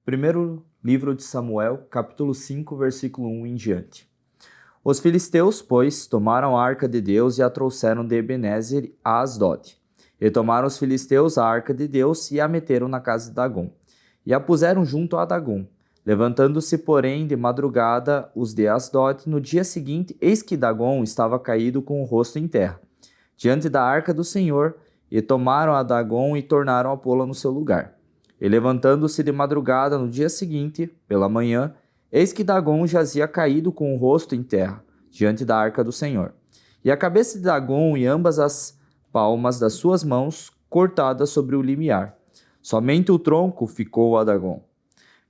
Primeiro livro de Samuel, capítulo 5, versículo 1 em diante. Os filisteus, pois, tomaram a arca de Deus e a trouxeram de Ebenezer a Asdod. E tomaram os filisteus a arca de Deus e a meteram na casa de Dagom. E a puseram junto a Dagom. Levantando-se, porém, de madrugada os de Asdod, no dia seguinte, eis que Dagom estava caído com o rosto em terra, diante da arca do Senhor, e tomaram a Dagom e tornaram a pô-la no seu lugar. E levantando-se de madrugada no dia seguinte, pela manhã, eis que Dagom jazia caído com o rosto em terra, diante da arca do Senhor. E a cabeça de Dagom e ambas as palmas das suas mãos cortadas sobre o limiar. Somente o tronco ficou a Dagom.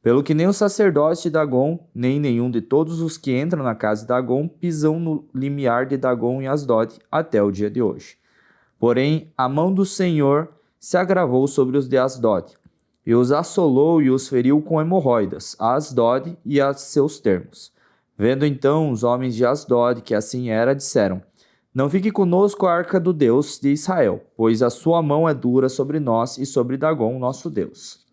Pelo que nem o sacerdote de Dagom, nem nenhum de todos os que entram na casa de Dagom pisam no limiar de Dagom e Asdod até o dia de hoje. Porém, a mão do Senhor se agravou sobre os de Asdod, e os assolou e os feriu com hemorroidas, a Asdod e a seus termos. Vendo então os homens de Asdod que assim era, disseram: Não fique conosco a arca do Deus de Israel, pois a sua mão é dura sobre nós e sobre Dagom, nosso Deus.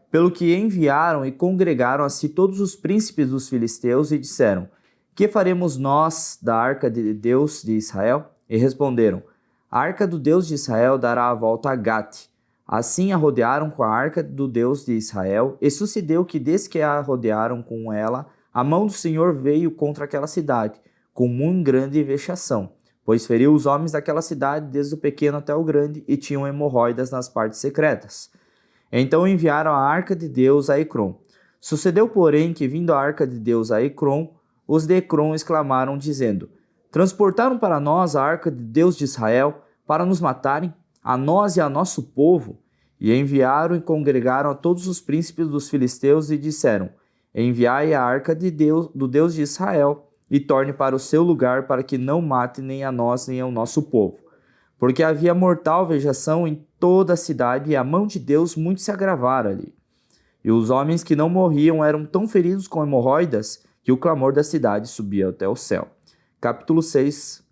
Pelo que enviaram e congregaram a si todos os príncipes dos filisteus e disseram: Que faremos nós da arca de Deus de Israel? E responderam: A arca do Deus de Israel dará a volta a Gate. Assim a rodearam com a arca do Deus de Israel, e sucedeu que desde que a rodearam com ela, a mão do Senhor veio contra aquela cidade, com muito grande vexação, pois feriu os homens daquela cidade desde o pequeno até o grande, e tinham hemorroidas nas partes secretas. Então enviaram a arca de Deus a Ecrom. Sucedeu, porém, que vindo a arca de Deus a Ecrom, os de Ecrom exclamaram, dizendo: Transportaram para nós a arca de Deus de Israel, para nos matarem, a nós e a nosso povo. E enviaram e congregaram a todos os príncipes dos filisteus e disseram: Enviai a arca de Deus, do Deus de Israel, e torne para o seu lugar, para que não mate nem a nós nem ao nosso povo. Porque havia mortal vexação em toda a cidade, e a mão de Deus muito se agravara ali. E os homens que não morriam eram tão feridos com hemorroidas, que o clamor da cidade subia até o céu. Capítulo 6,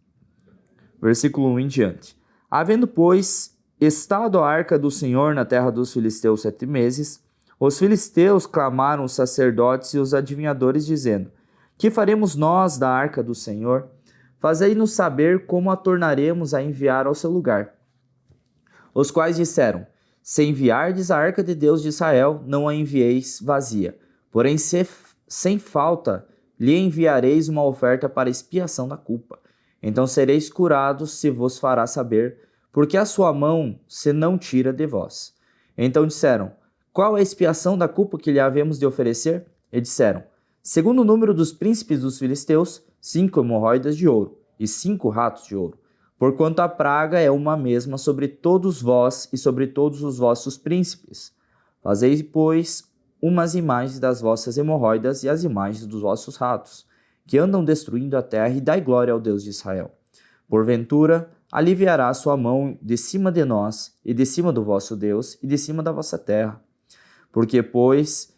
versículo 1 em diante. Havendo, pois, estado a arca do Senhor na terra dos filisteus 7 meses, os filisteus clamaram os sacerdotes e os adivinhadores, dizendo: Que faremos nós da arca do Senhor? Fazei-nos saber como a tornaremos a enviar ao seu lugar. Os quais disseram: Se enviardes a arca de Deus de Israel, não a envieis vazia. Porém, sem falta, lhe enviareis uma oferta para expiação da culpa. Então sereis curados, se vos fará saber, porque a sua mão se não tira de vós. Então disseram: Qual é a expiação da culpa que lhe havemos de oferecer? E disseram: Segundo o número dos príncipes dos filisteus, 5 hemorroidas de ouro e 5 ratos de ouro. Porquanto a praga é uma mesma sobre todos vós e sobre todos os vossos príncipes. Fazei, pois, umas imagens das vossas hemorroidas e as imagens dos vossos ratos, que andam destruindo a terra, e dai glória ao Deus de Israel. Porventura, aliviará a sua mão de cima de nós, e de cima do vosso Deus, e de cima da vossa terra. Porque, pois,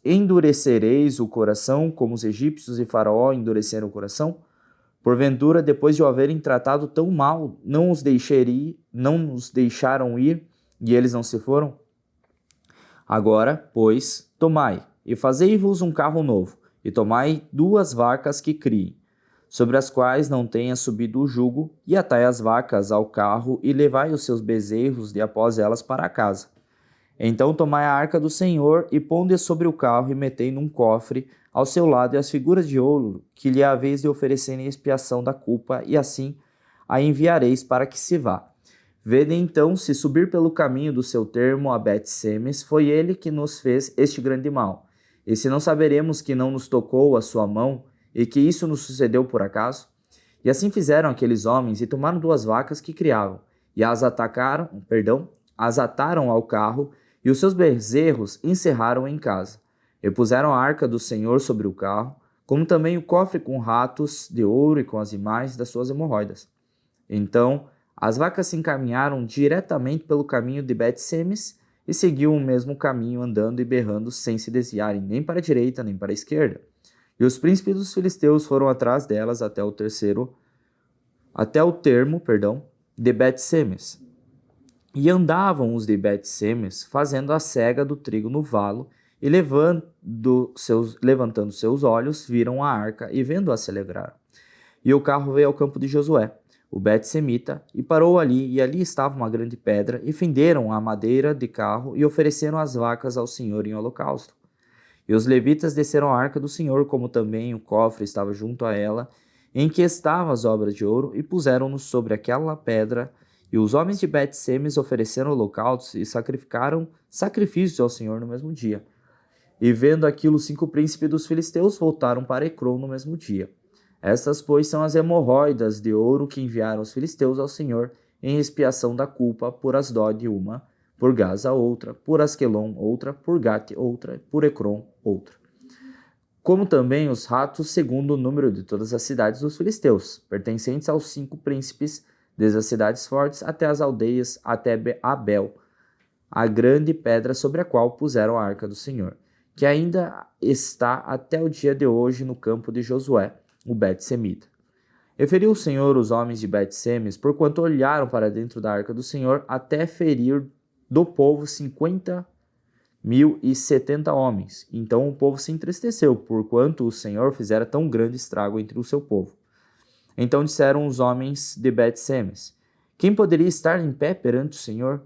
endurecereis o coração, como os egípcios e Faraó endureceram o coração? Porventura, depois de o haverem tratado tão mal, não os deixaram ir, e eles não se foram? Agora, pois, tomai, e fazei-vos um carro novo, e tomai 2 vacas que criem, sobre as quais não tenha subido o jugo, e atai as vacas ao carro, e levai os seus bezerros de após elas para casa. Então tomai a arca do Senhor, e ponde sobre o carro, e metei num cofre ao seu lado e as figuras de ouro que lhe haveis de oferecer em expiação da culpa, e assim a enviareis para que se vá. Vede então, se subir pelo caminho do seu termo a Bet-Semes, foi ele que nos fez este grande mal. E se não saberemos que não nos tocou a sua mão, e que isso nos sucedeu por acaso? E assim fizeram aqueles homens, e tomaram 2 vacas que criavam, e as ataram ao carro, e os seus bezerros encerraram em casa. E puseram a arca do Senhor sobre o carro, como também o cofre com ratos de ouro e com as imagens das suas hemorroidas. Então as vacas se encaminharam diretamente pelo caminho de Bet-Semes e seguiam o mesmo caminho, andando e berrando, sem se desviarem nem para a direita nem para a esquerda. E os príncipes dos filisteus foram atrás delas até o termo de Bet-Semes. E andavam os de Bet-Semes, fazendo a cega do trigo no valo, e levantando seus olhos, viram a arca, e vendo-a se alegraram. E o carro veio ao campo de Josué, o Bet-Semita, e parou ali, e ali estava uma grande pedra, e fenderam a madeira de carro, e ofereceram as vacas ao Senhor em holocausto. E os levitas desceram a arca do Senhor, como também o cofre estava junto a ela, em que estavam as obras de ouro, e puseram-nos sobre aquela pedra. E os homens de Bet-Semes ofereceram holocaustos e sacrificaram sacrifícios ao Senhor no mesmo dia. E vendo aquilo, 5 príncipes dos filisteus voltaram para Ecrom no mesmo dia. Estas, pois, são as hemorroidas de ouro que enviaram os filisteus ao Senhor em expiação da culpa por Asdod uma, por Gaza outra, por Asquelon outra, por Gate outra, por Ecrom outra. Como também os ratos segundo o número de todas as cidades dos filisteus, pertencentes aos 5 príncipes, desde as cidades fortes até as aldeias, até Abel, a grande pedra sobre a qual puseram a arca do Senhor, que ainda está até o dia de hoje no campo de Josué, o Bet-Semita. E feriu o Senhor os homens de Bet-Semes, porquanto olharam para dentro da arca do Senhor, até ferir do povo 50.070 homens. Então o povo se entristeceu, porquanto o Senhor fizera tão grande estrago entre o seu povo. Então disseram os homens de Bet-Semes: quem poderia estar em pé perante o Senhor,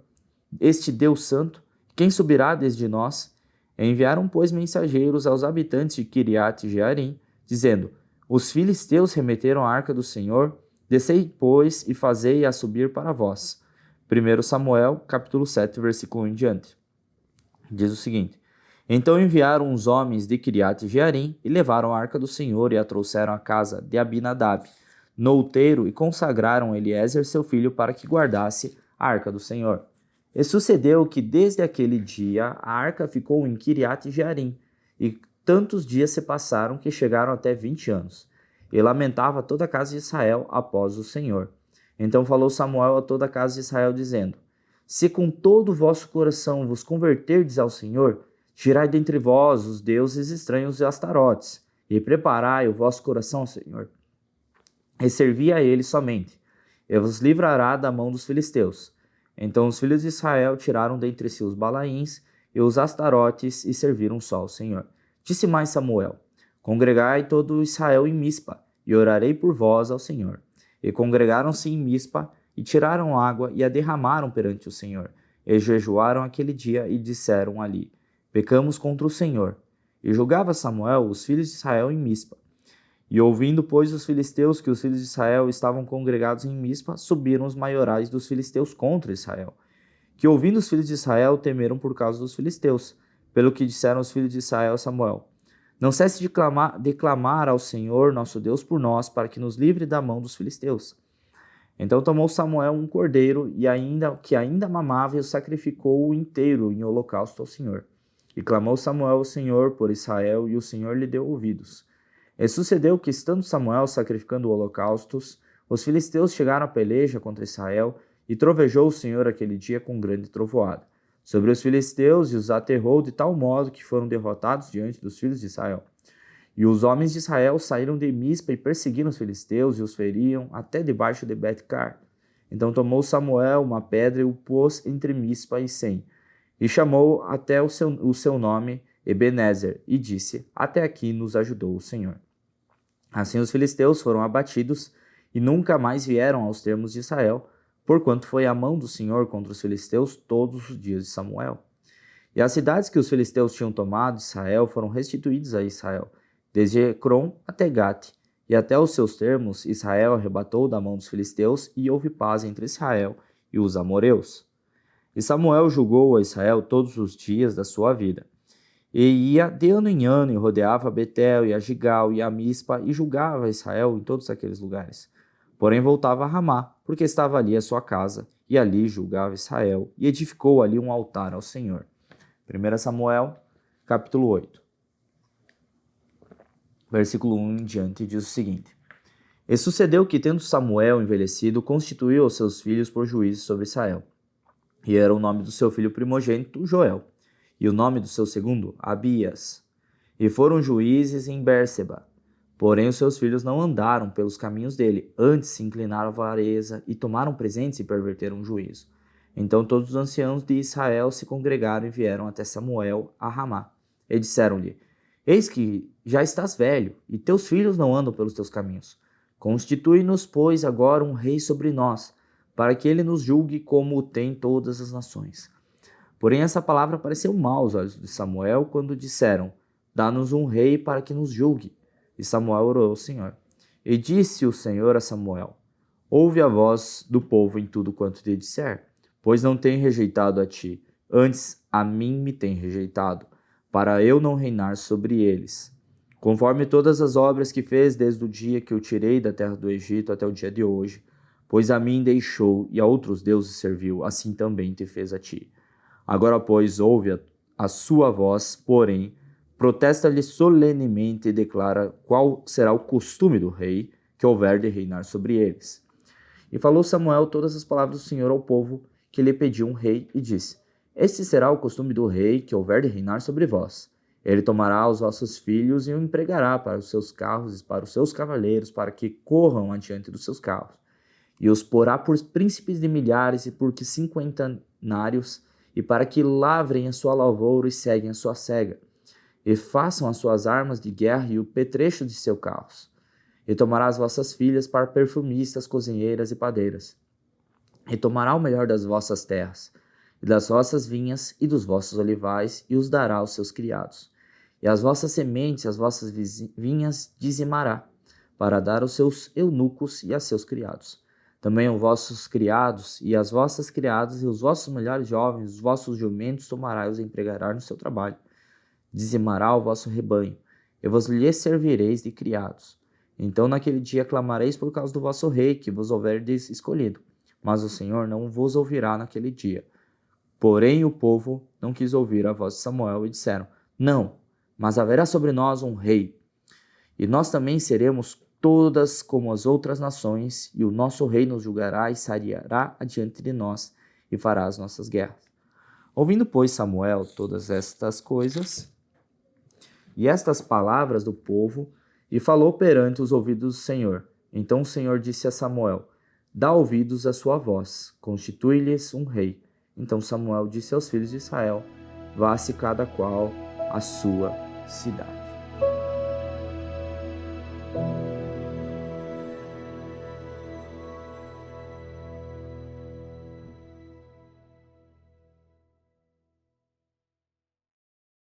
este Deus santo? Quem subirá desde nós? Enviaram, pois, mensageiros aos habitantes de Kiriat-Jearim, dizendo: os filisteus remeteram a arca do Senhor, descei, pois, e fazei-a subir para vós. 1 Samuel, capítulo 7, versículo 1 em diante. Diz o seguinte: então enviaram os homens de Kiriat-Jearim e levaram a arca do Senhor e a trouxeram à casa de Abinadab, no outeiro, e consagraram Eliezer, seu filho, para que guardasse a arca do Senhor. E sucedeu que desde aquele dia a arca ficou em Kiriat-Jearim, e tantos dias se passaram que chegaram até 20 anos. E lamentava toda a casa de Israel após o Senhor. Então falou Samuel a toda a casa de Israel, dizendo: se com todo o vosso coração vos converterdes ao Senhor, tirai dentre vós os deuses estranhos e astarotes, e preparai o vosso coração ao Senhor, e servi a ele somente, e vos livrará da mão dos filisteus. Então os filhos de Israel tiraram dentre si os balaíns e os astarotes e serviram só ao Senhor. Disse mais Samuel: congregai todo Israel em Mispa, e orarei por vós ao Senhor. E congregaram-se em Mispa, e tiraram água, e a derramaram perante o Senhor. E jejuaram aquele dia, e disseram ali: pecamos contra o Senhor. E julgava Samuel os filhos de Israel em Mispa. E ouvindo, pois, os filisteus que os filhos de Israel estavam congregados em Mispa, subiram os maiorais dos filisteus contra Israel. Que ouvindo os filhos de Israel, temeram por causa dos filisteus, pelo que disseram os filhos de Israel a Samuel: não cesse de clamar ao Senhor nosso Deus por nós, para que nos livre da mão dos filisteus. Então tomou Samuel um cordeiro, que ainda mamava, e o sacrificou inteiro em holocausto ao Senhor. E clamou Samuel ao Senhor por Israel, e o Senhor lhe deu ouvidos. E sucedeu que, estando Samuel sacrificando holocaustos, os filisteus chegaram à peleja contra Israel, e trovejou o Senhor aquele dia com grande trovoada sobre os filisteus, e os aterrou de tal modo que foram derrotados diante dos filhos de Israel. E os homens de Israel saíram de Mispa e perseguiram os filisteus, e os feriam até debaixo de Bet-car. Então tomou Samuel uma pedra e o pôs entre Mispa e Sem, e chamou até o seu nome Ebenezer, e disse: até aqui nos ajudou o Senhor. Assim os filisteus foram abatidos, e nunca mais vieram aos termos de Israel, porquanto foi a mão do Senhor contra os filisteus todos os dias de Samuel. E as cidades que os filisteus tinham tomado de Israel foram restituídas a Israel, desde Ecrom até Gate, e até os seus termos Israel arrebatou da mão dos filisteus, e houve paz entre Israel e os amoreus. E Samuel julgou a Israel todos os dias da sua vida. E ia de ano em ano, e rodeava Betel, e a Gigal, e a Mispa, e julgava Israel em todos aqueles lugares. Porém voltava a Ramá, porque estava ali a sua casa, e ali julgava Israel, e edificou ali um altar ao Senhor. 1 Samuel, capítulo 8. Versículo 1 em diante diz o seguinte: e sucedeu que, tendo Samuel envelhecido, constituiu os seus filhos por juízes sobre Israel. E era o nome do seu filho primogênito Joel, e o nome do seu segundo, Abias. E foram juízes em Bérseba. Porém os seus filhos não andaram pelos caminhos dele, antes se inclinaram à avareza, e tomaram presentes e perverteram o juízo. Então todos os anciãos de Israel se congregaram e vieram até Samuel a Ramá. E disseram-lhe: Eis que já estás velho, e teus filhos não andam pelos teus caminhos. Constitui-nos, pois, agora um rei sobre nós, para que ele nos julgue como o tem todas as nações. Porém essa palavra pareceu mal aos olhos de Samuel quando disseram: Dá-nos um rei para que nos julgue. E Samuel orou ao Senhor. E disse o Senhor a Samuel: Ouve a voz do povo em tudo quanto te disser, pois não tem rejeitado a ti, antes a mim me tem rejeitado, para eu não reinar sobre eles. Conforme todas as obras que fez desde o dia que eu tirei da terra do Egito até o dia de hoje, pois a mim deixou e a outros deuses serviu, assim também te fez a ti. Agora, pois, ouve a sua voz, porém, protesta-lhe solenemente e declara qual será o costume do rei que houver de reinar sobre eles. E falou Samuel todas as palavras do Senhor ao povo que lhe pediu um rei, e disse: Este será o costume do rei que houver de reinar sobre vós. Ele tomará os vossos filhos e o empregará para os seus carros e para os seus cavaleiros, para que corram adiante dos seus carros. E os porá por príncipes de milhares e por cinquentenários, e para que lavrem a sua lavoura e seguem a sua cega, e façam as suas armas de guerra e o petrecho de seus carros. E tomará as vossas filhas para perfumistas, cozinheiras e padeiras. E tomará o melhor das vossas terras, e das vossas vinhas e dos vossos olivais, e os dará aos seus criados. E as vossas sementes, as vossas vinhas dizimará, para dar aos seus eunucos e a seus criados. Também os vossos criados e as vossas criadas e os vossos melhores jovens, os vossos jumentos tomará e os empregará no seu trabalho. Dizimará o vosso rebanho, e vos lhe servireis de criados. Então naquele dia clamareis por causa do vosso rei, que vos houverdes escolhido. Mas o Senhor não vos ouvirá naquele dia. Porém o povo não quis ouvir a voz de Samuel e disseram: Não, mas haverá sobre nós um rei. E nós também seremos todas como as outras nações, e o nosso rei nos julgará e sairá adiante de nós, e fará as nossas guerras. Ouvindo, pois, Samuel todas estas coisas, e estas palavras do povo, e falou perante os ouvidos do Senhor. Então o Senhor disse a Samuel: Dá ouvidos à sua voz, constitui-lhes um rei. Então Samuel disse aos filhos de Israel: Vá-se cada qual à sua cidade.